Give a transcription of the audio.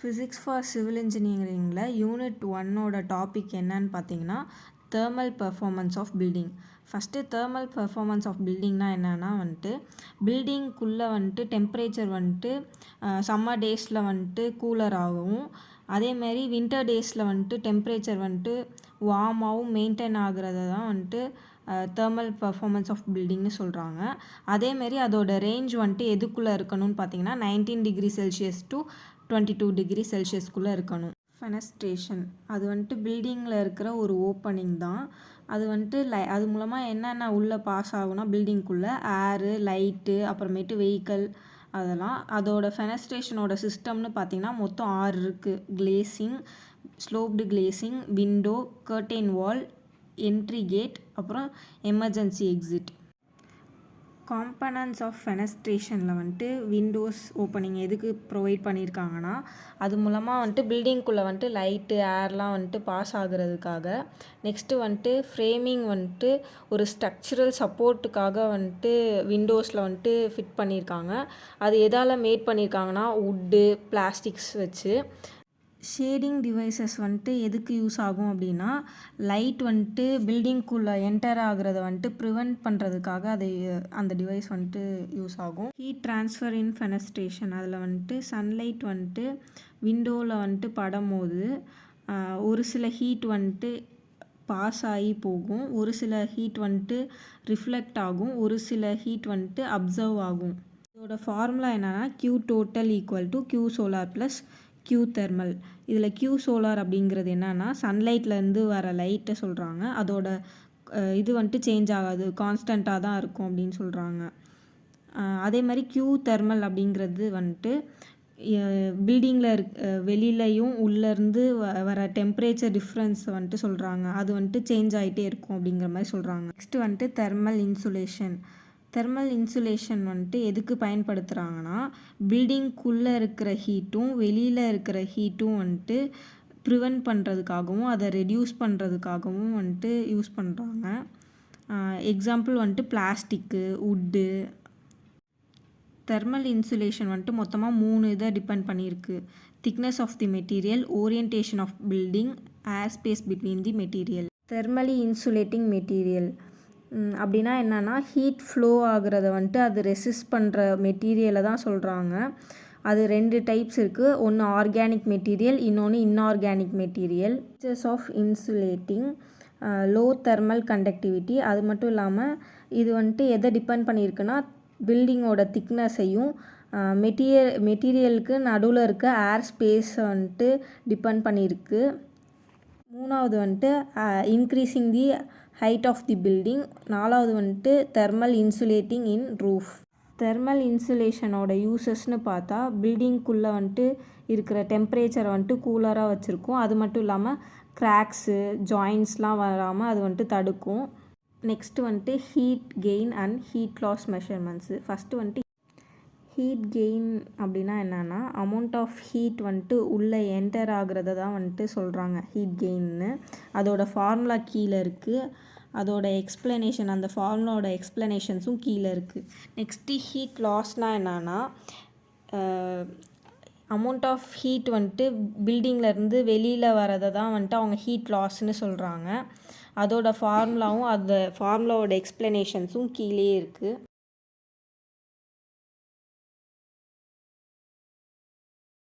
Physics for civil இன்ஜினியரிங்கில் unit 1ஓட topic என்னன்னு பார்த்தீங்கன்னா thermal performance of building. First thermal performance of பில்டிங்னா என்னென்னா பில்டிங்குள்ளே டெம்பரேச்சர் சம்மர் டேஸில் கூலர் ஆகும். அதேமாரி வின்டர் டேஸில் டெம்பரேச்சர் வார்மாகவும் மெயின்டைன் ஆகுறத தான் தேர்மல் பெர்ஃபார்மன்ஸ் ஆஃப் பில்டிங்னு சொல்கிறாங்க. அதேமாரி அதோட ரேஞ்ச் எதுக்குள்ளே இருக்கணும்னு பார்த்தீங்கன்னா 19 டிகிரி செல்சியஸ் டு 22 டிகிரி செல்சியஸ்குள்ளே இருக்கணும். ஃபெனஸ்ட்ரேஷன் அது பில்டிங்கில் இருக்கிற ஒரு ஓப்பனிங் தான். அது அது மூலமாக என்னென்ன உள்ளே பாஸ் ஆகும்னா பில்டிங்குள்ளே ஏரு, லைட்டு, அப்புறமேட்டு வெஹிக்கல் அதெல்லாம். அதோட ஃபெனஸ்ட்ரேஷனோட சிஸ்டம்னு பார்த்திங்கன்னா மொத்தம் 6 இருக்குது. Glazing, sloped glazing, window, curtain wall, entry gate, அப்புறம் எமர்ஜென்சி எக்ஸிட். காம்பனன்ட்ஸ் ஆஃப் ஃபெனஸ்ட்ரேஷனில் விண்டோஸ் ஓப்பனிங் எதுக்கு ப்ரொவைட் பண்ணியிருக்காங்கன்னா அது மூலமாக பில்டிங்குள்ளே லைட்டு, ஏர்லாம் பாஸ் ஆகுறதுக்காக. நெக்ஸ்ட்டு ஃப்ரேமிங் ஒரு ஸ்ட்ரக்சரல் சப்போர்ட்டுக்காக விண்டோஸில் ஃபிட் பண்ணியிருக்காங்க. அது எதால் மேட் பண்ணியிருக்காங்கன்னா வுட்டு, பிளாஸ்டிக்ஸ் வச்சு. ஷேடிங் டிவைசஸ் எதுக்கு யூஸ் ஆகும் அப்படின்னா லைட் பில்டிங்குள்ளே என்டர் ஆகுறத ப்ரிவெண்ட் பண்ணுறதுக்காக அந்த டிவைஸ் யூஸ் ஆகும். ஹீட் ட்ரான்ஸ்ஃபர் இன் ஃபெனஸ்ட்ரேஷன் அதில் சன்லைட் விண்டோவில் படும் போது ஒரு சில ஹீட் பாஸ் ஆகி போகும், ஒரு சில ஹீட் ரிஃப்ளெக்ட் ஆகும், ஒரு சில ஹீட் அப்சர்வ் ஆகும். இதோட ஃபார்முலா என்னென்னா Q total equal to Q solar plus Q thermal. இதில் Q solar அப்படிங்கிறது என்னென்னா சன்லைட்லேருந்து வர லைட்டை சொல்கிறாங்க. அதோட இது சேஞ்ச் ஆகாது, கான்ஸ்டண்ட்டாக தான் இருக்கும் அப்படின்னு சொல்கிறாங்க. அதே மாதிரி Q thermal அப்படிங்கிறது பில்டிங்கில் வெளியிலையும் உள்ளேருந்து வர டெம்பரேச்சர் டிஃப்ரென்ஸ் சொல்கிறாங்க. அது சேஞ்ச் ஆகிட்டே இருக்கும் அப்படிங்கிற மாதிரி சொல்கிறாங்க. Next thermal insulation. Thermal insulation எதுக்கு பயன்படுத்துகிறாங்கன்னா பில்டிங்குள்ளே இருக்கிற ஹீட்டும் வெளியில் இருக்கிற ஹீட்டும் ப்ரிவெண்ட் பண்ணுறதுக்காகவும் அதை ரெடியூஸ் பண்ணுறதுக்காகவும் யூஸ் பண்ணுறாங்க. Example plastic, wood. Thermal insulation மொத்தமாக 3 இதை டிபெண்ட் பண்ணியிருக்கு. Thickness of the material, orientation of building, air space between the material. Thermally insulating material அப்படின்னா என்னென்னா ஹீட் ஃப்ளோ ஆகுறத அது ரெசிஸ்ட் பண்ணுற மெட்டீரியலை தான் சொல்கிறாங்க. அது 2 டைப்ஸ் இருக்குது. ஒன்று ஆர்கானிக் மெட்டீரியல், இன்னொன்று inorganic material. Features of insulating low thermal conductivity. அது மட்டும் இல்லாமல் இது எதை டிபெண்ட் பண்ணியிருக்குன்னா பில்டிங்கோட திக்னஸையும் மெட்டீரியலுக்கு நடுவில் இருக்க ஏர் ஸ்பேஸை டிபெண்ட் பண்ணியிருக்கு. மூணாவது increasing the height of the building. நாலாவது thermal insulating in roof. Thermal இன்சுலேஷனோட யூசஸ்னு பார்த்தா பில்டிங்குள்ளே இருக்கிற டெம்பரேச்சரை கூலராக வச்சுருக்கும். அது மட்டும் இல்லாமல் கிராக்ஸு, ஜாயின்ஸ்லாம் வராமல் அது தடுக்கும். Next heat gain and heat loss measurements. First heat gain அப்படின்னா என்னென்னா அமௌண்ட் ஆஃப் ஹீட் உள்ளே என்டர் ஆகுறத தான் சொல்கிறாங்க ஹீட் கெயின்னு. அதோட ஃபார்முலா கீழே இருக்குது. அதோட எக்ஸ்ப்ளனேஷன், அந்த ஃபார்முலாவோட எக்ஸ்ப்ளனேஷன்ஸும் கீழே இருக்குது. நெக்ஸ்ட்டு ஹீட் லாஸ்னால் என்னென்னா அமௌண்ட் ஆஃப் ஹீட் பில்டிங்லேருந்து வெளியில் வரதை தான் அவங்க ஹீட் லாஸ்ன்னு சொல்கிறாங்க. அதோட ஃபார்முலாவும் அந்த ஃபார்முலாவோட எக்ஸ்ப்ளனேஷன்ஸும் கீழே இருக்குது.